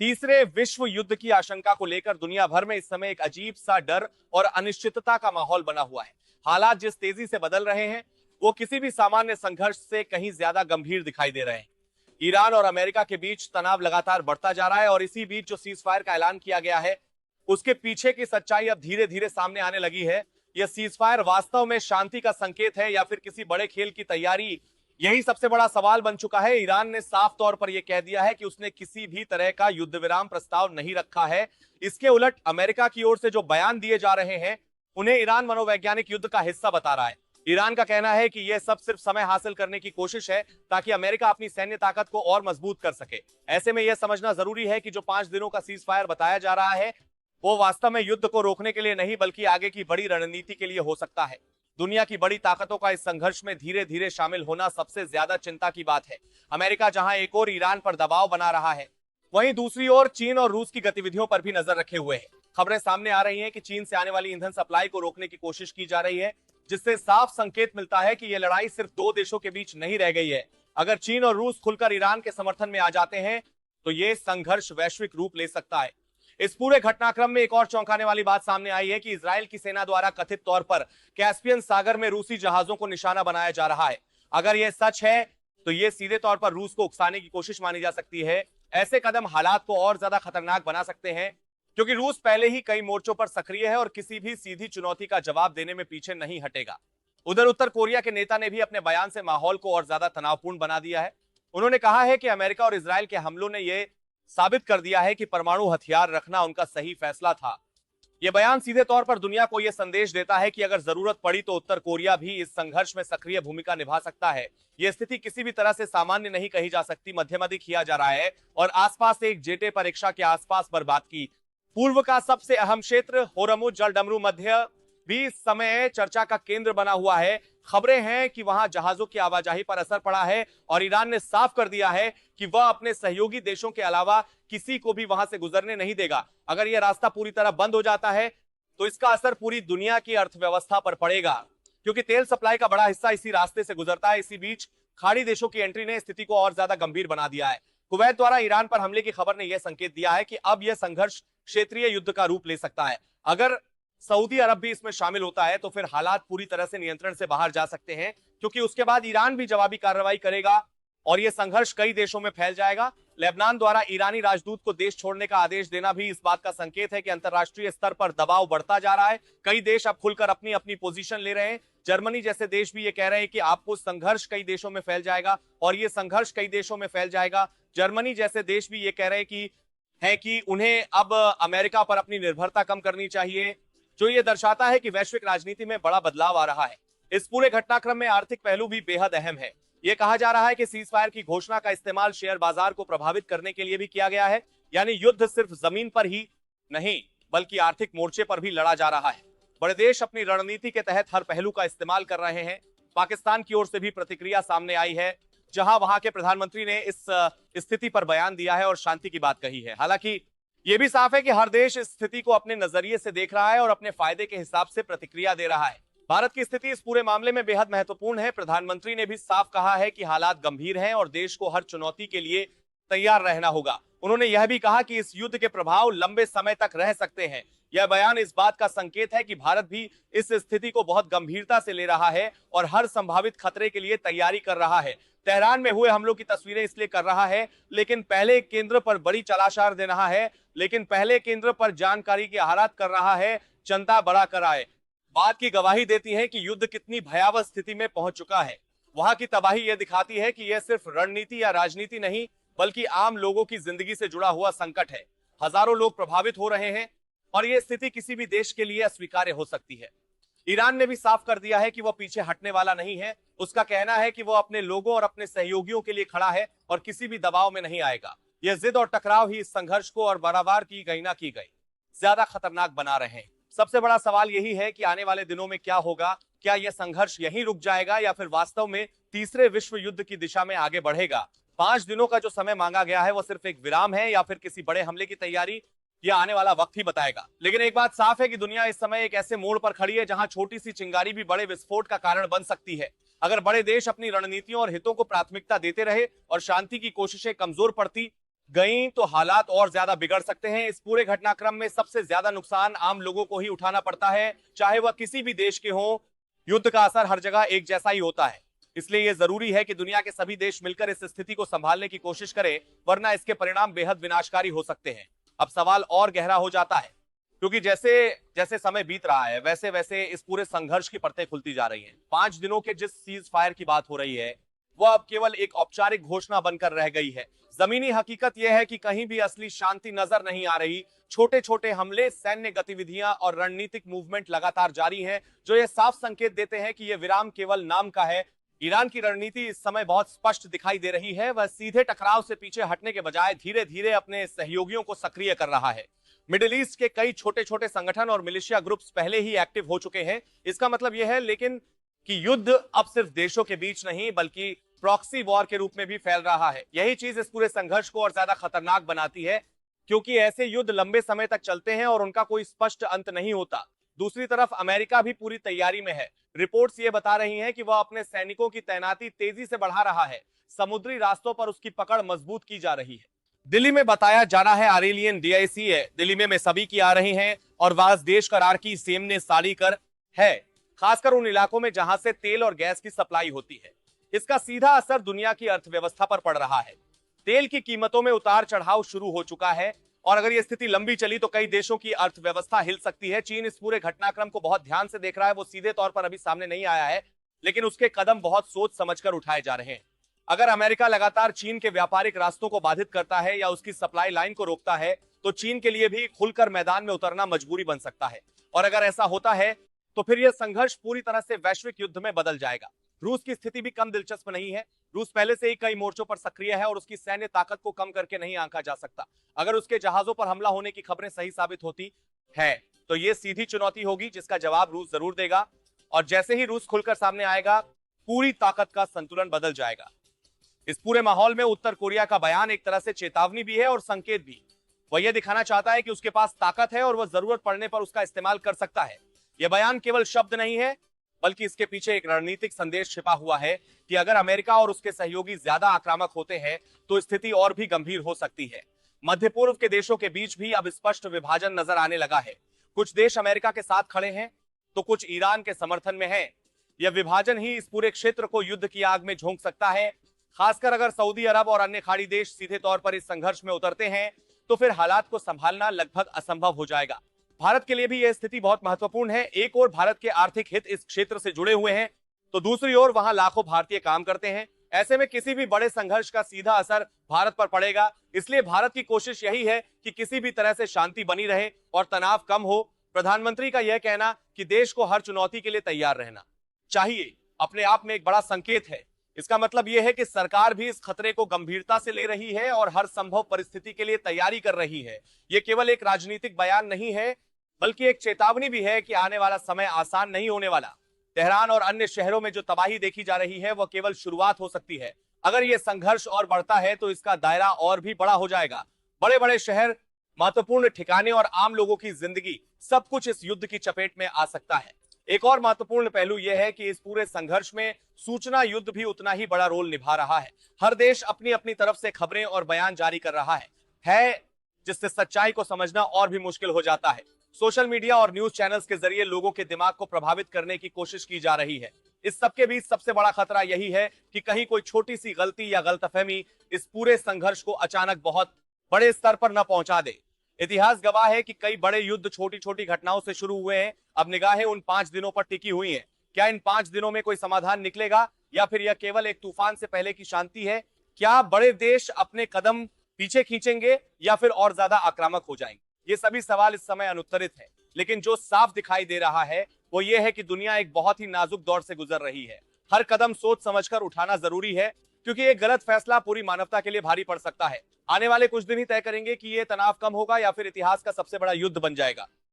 तीसरे विश्व युद्ध की आशंका को लेकर दुनिया भर में इस समय एक अजीब सा डर और अनिश्चितता का माहौल बना हुआ है। हालात जिस तेजी से बदल रहे हैं वो किसी भी सामान्य संघर्ष से कहीं ज्यादा गंभीर दिखाई दे रहे हैं। ईरान और अमेरिका के बीच तनाव लगातार बढ़ता जा रहा है और इसी बीच जो सीज फायर का ऐलान किया गया है उसके पीछे की सच्चाई अब धीरे धीरे सामने आने लगी है। यह सीज फायर वास्तव में शांति का संकेत है या फिर किसी बड़े खेल की तैयारी, यही सबसे बड़ा सवाल बन चुका है। ईरान ने साफ तौर पर यह कह दिया है कि उसने किसी भी तरह का युद्ध विराम प्रस्ताव नहीं रखा है। इसके उलट अमेरिका की ओर से जो बयान दिए जा रहे हैं उन्हें ईरान मनोवैज्ञानिक युद्ध का हिस्सा बता रहा है। ईरान का कहना है कि यह सब सिर्फ समय हासिल करने की कोशिश है ताकि अमेरिका अपनी सैन्य ताकत को और मजबूत कर सके। ऐसे में यह समझना जरूरी है कि जो 5 दिनों का सीज फायर बताया जा रहा है वो वास्तव में युद्ध को रोकने के लिए नहीं बल्कि आगे की बड़ी रणनीति के लिए हो सकता है। दुनिया की बड़ी ताकतों का इस संघर्ष में धीरे धीरे शामिल होना सबसे ज्यादा चिंता की बात है। अमेरिका जहां एक ओर ईरान पर दबाव बना रहा है, वहीं दूसरी ओर चीन और रूस की गतिविधियों पर भी नजर रखे हुए है। खबरें सामने आ रही हैं कि चीन से आने वाली ईंधन सप्लाई को रोकने की कोशिश की जा रही है, जिससे साफ संकेत मिलता है कि यह लड़ाई सिर्फ 2 देशों के बीच नहीं रह गई है। अगर चीन और रूस खुलकर ईरान के समर्थन में आ जाते हैं तो यह संघर्ष वैश्विक रूप ले सकता है। इस पूरे घटनाक्रम में एक और चौंकाने वाली बात सामने आई है कि इजराइल की सेना द्वारा कथित तौर पर कैस्पियन सागर में रूसी जहाजों को निशाना बनाया जा रहा है। अगर यह सच है तो यह सीधे तौर पर रूस को उकसाने की कोशिश मानी जा सकती है। ऐसे कदम हालात को और ज्यादा खतरनाक बना सकते हैं क्योंकि रूस पहले ही कई मोर्चों पर सक्रिय है और किसी भी सीधी चुनौती का जवाब देने में पीछे नहीं हटेगा। उधर उत्तर कोरिया के नेता ने भी अपने बयान से माहौल को और ज्यादा तनावपूर्ण बना दिया है। उन्होंने कहा है कि अमेरिका और इजराइल के हमलों ने यह साबित कर दिया है कि परमाणु हथियार रखना उनका सही फैसला था। यह बयान सीधे तौर पर दुनिया को यह संदेश देता है कि अगर जरूरत पड़ी तो उत्तर कोरिया भी इस संघर्ष में सक्रिय भूमिका निभा सकता है। यह स्थिति किसी भी तरह से सामान्य नहीं कही जा सकती। मध्यमति किया जा रहा है और आसपास एक जेटे परीक्षा के आसपास बर्बाद की पूर्व का सबसे अहम क्षेत्र होरमुज जलडमरू मध्य भी इस समय चर्चा का केंद्र बना हुआ है। खबरें हैं कि वहां जहाजों की आवाजाही पर असर पड़ा है और ईरान ने साफ कर दिया है कि वह अपने सहयोगी देशों के अलावा किसी को भी वहां से गुजरने नहीं देगा। अगर यह रास्ता पूरी तरह बंद हो जाता है तो इसका असर पूरी दुनिया की अर्थव्यवस्था पर पड़ेगा, क्योंकि तेल सप्लाई का बड़ा हिस्सा इसी रास्ते से गुजरता है। इसी बीच खाड़ी देशों की एंट्री ने स्थिति को और ज्यादा गंभीर बना दिया है। कुवैत द्वारा ईरान पर हमले की खबर ने यह संकेत दिया है कि अब यह संघर्ष क्षेत्रीय युद्ध का रूप ले सकता है। अगर सऊदी अरब भी इसमें शामिल होता है तो फिर हालात पूरी तरह से नियंत्रण से बाहर जा सकते हैं, क्योंकि उसके बाद ईरान भी जवाबी कार्रवाई करेगा और यह संघर्ष कई देशों में फैल जाएगा। लेबनान द्वारा ईरानी राजदूत को देश छोड़ने का आदेश देना भी इस बात का संकेत है कि अंतरराष्ट्रीय स्तर पर दबाव बढ़ता जा रहा है। कई देश अब खुलकर अपनी अपनी पोजीशन ले रहे हैं। जर्मनी जैसे देश भी ये कह रहे हैं कि आपको संघर्ष कई देशों में फैल जाएगा और ये संघर्ष कई देशों में फैल जाएगा। जर्मनी जैसे देश भी ये कह रहे हैं कि उन्हें अब अमेरिका पर अपनी निर्भरता कम करनी चाहिए, जो ये दर्शाता है कि वैश्विक राजनीति में बड़ा बदलाव आ रहा है। इस पूरे घटनाक्रम में आर्थिक पहलू भी बेहद अहम है। यह कहा जा रहा है कि सीज फायर की घोषणा का इस्तेमाल शेयर बाजार को प्रभावित करने के लिए भी किया गया है, यानी युद्ध सिर्फ जमीन पर ही नहीं बल्कि आर्थिक मोर्चे पर भी लड़ा जा रहा है। बड़े देश अपनी रणनीति के तहत हर पहलू का इस्तेमाल कर रहे हैं। पाकिस्तान की ओर से भी प्रतिक्रिया सामने आई है, जहां वहां के प्रधानमंत्री ने इस स्थिति पर बयान दिया है और शांति की बात कही है। हालांकि यह भी साफ है कि हर देश इस स्थिति को अपने नजरिए से देख रहा है और अपने फायदे के हिसाब से प्रतिक्रिया दे रहा है। भारत की स्थिति इस पूरे मामले में बेहद महत्वपूर्ण है। प्रधानमंत्री ने भी साफ कहा है कि हालात गंभीर हैं और देश को हर चुनौती के लिए तैयार रहना होगा। उन्होंने यह भी कहा कि इस युद्ध के प्रभाव लंबे समय तक रह सकते हैं। यह बयान इस बात का संकेत है कि भारत भी इस स्थिति को बहुत गंभीरता से ले रहा है और हर संभावित खतरे के लिए तैयारी कर रहा है। तेहरान में हुए हमलों की तस्वीरें इसलिए कर रहा है, लेकिन पहले केंद्र पर बड़ी चालाशार दे रहा है, लेकिन पहले केंद्र पर जानकारी की आहारात कर रहा है, जनता बड़ा कराए। बात की गवाही देती है कि युद्ध कितनी भयावह स्थिति में पहुंच चुका है। वहां की तबाही यह दिखाती है कि यह सिर्फ रणनीति या राजनीति नहीं बल्कि आम लोगों की जिंदगी से जुड़ा हुआ संकट है। हजारों लोग प्रभावित हो रहे हैं और यह स्थिति किसी भी देश के लिए अस्वीकार्य हो सकती है। ईरान ने भी साफ कर दिया है कि वह पीछे हटने वाला नहीं है। उसका कहना है कि वह अपने लोगों और अपने सहयोगियों के लिए खड़ा है और किसी भी दबाव में नहीं आएगा। यह जिद और टकराव ही इस संघर्ष को और बराबर की गई ना की गई ज्यादा खतरनाक बना रहे हैं। सबसे बड़ा सवाल यही है कि आने वाले दिनों में क्या होगा। क्या यह संघर्ष यहीं रुक जाएगा या फिर वास्तव में तीसरे विश्व युद्ध की दिशा में आगे बढ़ेगा। 5 दिनों का जो समय मांगा गया है वह सिर्फ एक विराम है या फिर किसी बड़े हमले की तैयारी, यह आने वाला वक्त ही बताएगा। लेकिन एक बात साफ है कि दुनिया इस समय एक ऐसे मोड़ पर खड़ी है जहां छोटी सी चिंगारी भी बड़े विस्फोट का कारण बन सकती है। अगर बड़े देश अपनी रणनीतियों और हितों को प्राथमिकता देते रहे और शांति की कोशिशें कमजोर पड़ती, गई तो हालात और ज्यादा बिगड़ सकते हैं। इस पूरे घटनाक्रम में सबसे ज्यादा नुकसान आम लोगों को ही उठाना पड़ता है, चाहे वह किसी भी देश के हों। युद्ध का असर हर जगह एक जैसा ही होता है, इसलिए यह जरूरी है कि दुनिया के सभी देश मिलकर इस स्थिति को संभालने की कोशिश करें, वरना इसके परिणाम बेहद विनाशकारी हो सकते हैं। अब सवाल और गहरा हो जाता है, क्योंकि जैसे जैसे समय बीत रहा है वैसे वैसे इस पूरे संघर्ष की परतें खुलती जा रही हैं। 5 दिनों के जिस सीज फायर की बात हो रही है वह अब केवल एक औपचारिक घोषणा बनकर रह गई है। जमीनी हकीकत यह है कि कहीं भी असली शांति नजर नहीं आ रही। छोटे छोटे हमले, सैन्य गतिविधियां और रणनीतिक मूवमेंट लगातार जारी हैं, जो ये साफ संकेत देते हैं कि यह विराम केवल नाम का है। ईरान की रणनीति इस समय बहुत स्पष्ट दिखाई दे रही है। वह सीधे टकराव से पीछे हटने के बजाय धीरे धीरे अपने सहयोगियों को सक्रिय कर रहा है। मिडिल ईस्ट के कई छोटे छोटे संगठन और मिलिशिया ग्रुप्स पहले ही एक्टिव हो चुके हैं। इसका मतलब यह है लेकिन कि युद्ध अब सिर्फ देशों के बीच नहीं बल्कि प्रॉक्सी वॉर के रूप में भी फैल रहा है। यही चीज इस पूरे संघर्ष को और ज्यादा खतरनाक बनाती है, क्योंकि ऐसे युद्ध लंबे समय तक चलते हैं और उनका कोई स्पष्ट अंत नहीं होता। दूसरी तरफ अमेरिका भी पूरी तैयारी में है। रिपोर्ट्स ये बता रही हैं कि वह अपने सैनिकों की तैनाती तेजी से बढ़ा रहा है। समुद्री रास्तों पर उसकी पकड़ मजबूत की जा रही है। दिल्ली में बताया जा रहा है आरेलियन डीआईसी है। दिल्ली में सभी की आ रही हैं और वास देश करार की सेमने साड़ी कर है, खासकर उन इलाकों में जहां से तेल और गैस की सप्लाई होती है। इसका सीधा असर दुनिया की अर्थव्यवस्था पर पड़ रहा है। तेल की कीमतों में उतार चढ़ाव शुरू हो चुका है और अगर यह स्थिति लंबी चली तो कई देशों की अर्थव्यवस्था हिल सकती है। चीन इस पूरे घटनाक्रम को बहुत ध्यान से देख रहा है। वो सीधे तौर पर अभी सामने नहीं आया है, लेकिन उसके कदम बहुत सोच समझकर उठाए जा रहे हैं। अगर अमेरिका लगातार चीन के व्यापारिक रास्तों को बाधित करता है या उसकी सप्लाई लाइन को रोकता है तो चीन के लिए भी खुलकर मैदान में उतरना मजबूरी बन सकता है। और अगर ऐसा होता है तो फिर यह संघर्ष पूरी तरह से वैश्विक युद्ध में बदल जाएगा। रूस की स्थिति भी कम दिलचस्प नहीं है। रूस पहले से ही कई मोर्चों पर सक्रिय है और उसकी सैन्य ताकत को कम करके नहीं आंका जा सकता। अगर उसके जहाजों पर हमला होने की खबरें सही साबित होती है तो यह सीधी चुनौती होगी जिसका जवाब रूस जरूर देगा। और जैसे ही रूस खुलकर सामने आएगा पूरी ताकत का संतुलन बदल जाएगा। इस पूरे माहौल में उत्तर कोरिया का बयान एक तरह से चेतावनी भी है और संकेत भी। वह यह दिखाना चाहता है कि उसके पास ताकत है और वह जरूरत पड़ने पर उसका इस्तेमाल कर सकता है। यह बयान केवल शब्द नहीं है बल्कि इसके पीछे एक रणनीतिक संदेश छिपा हुआ है कि अगर अमेरिका और उसके सहयोगी ज्यादा आक्रामक होते हैं तो स्थिति और भी गंभीर हो सकती है। मध्य पूर्व के देशों के बीच भी अब स्पष्ट विभाजन नजर आने लगा है। कुछ देश अमेरिका के साथ खड़े हैं तो कुछ ईरान के समर्थन में हैं। यह विभाजन ही इस पूरे क्षेत्र को युद्ध की आग में झोंक सकता है। खासकर अगर सऊदी अरब और अन्य खाड़ी देश सीधे तौर पर इस संघर्ष में उतरते हैं तो फिर हालात को संभालना लगभग असंभव हो जाएगा। भारत के लिए भी यह स्थिति बहुत महत्वपूर्ण है। एक ओर भारत के आर्थिक हित इस क्षेत्र से जुड़े हुए हैं तो दूसरी ओर वहां लाखों भारतीय काम करते हैं। ऐसे में किसी भी बड़े संघर्ष का सीधा असर भारत पर पड़ेगा। इसलिए भारत की कोशिश यही है कि किसी भी तरह से शांति बनी रहे और तनाव कम हो। प्रधानमंत्री का यह कहना कि देश को हर चुनौती के लिए तैयार रहना चाहिए अपने आप में एक बड़ा संकेत है। इसका मतलब यह है कि सरकार भी इस खतरे को गंभीरता से ले रही है और हर संभव परिस्थिति के लिए तैयारी कर रही है। यह केवल एक राजनीतिक बयान नहीं है बल्कि एक चेतावनी भी है कि आने वाला समय आसान नहीं होने वाला। तेहरान और अन्य शहरों में जो तबाही देखी जा रही है वह केवल शुरुआत हो सकती है। अगर यह संघर्ष और बढ़ता है तो इसका दायरा और भी बड़ा हो जाएगा। बड़े बड़े शहर, महत्वपूर्ण ठिकाने और आम लोगों की जिंदगी सब कुछ इस युद्ध की चपेट में आ सकता है। एक और महत्वपूर्ण पहलू यह है कि इस पूरे संघर्ष में सूचना युद्ध भी उतना ही बड़ा रोल निभा रहा है। हर देश अपनी अपनी तरफ से खबरें और बयान जारी कर रहा है जिससे सच्चाई को समझना और भी मुश्किल हो जाता है। सोशल मीडिया और न्यूज चैनल्स के जरिए लोगों के दिमाग को प्रभावित करने की कोशिश की जा रही है। इस सबके बीच सबसे बड़ा खतरा यही है कि कहीं कोई छोटी सी गलती या गलतफहमी इस पूरे संघर्ष को अचानक बहुत बड़े स्तर पर न पहुंचा दे। इतिहास गवाह है कि कई बड़े युद्ध छोटी छोटी घटनाओं से शुरू हुए हैं। अब निगाहें उन 5 दिनों पर टिकी हुई हैं। क्या इन 5 दिनों में कोई समाधान निकलेगा या फिर यह केवल एक तूफान से पहले की शांति है? क्या बड़े देश अपने कदम पीछे खींचेंगे या फिर और ज्यादा आक्रामक हो जाएंगे? ये सभी सवाल इस समय अनुत्तरित है, लेकिन जो साफ दिखाई दे रहा है वो ये है कि दुनिया एक बहुत ही नाजुक दौर से गुजर रही है। हर कदम सोच समझकर उठाना जरूरी है, क्योंकि एक गलत फैसला पूरी मानवता के लिए भारी पड़ सकता है। आने वाले कुछ दिन ही तय करेंगे कि ये तनाव कम होगा या फिर इतिहास का सबसे बड़ा युद्ध बन जाएगा।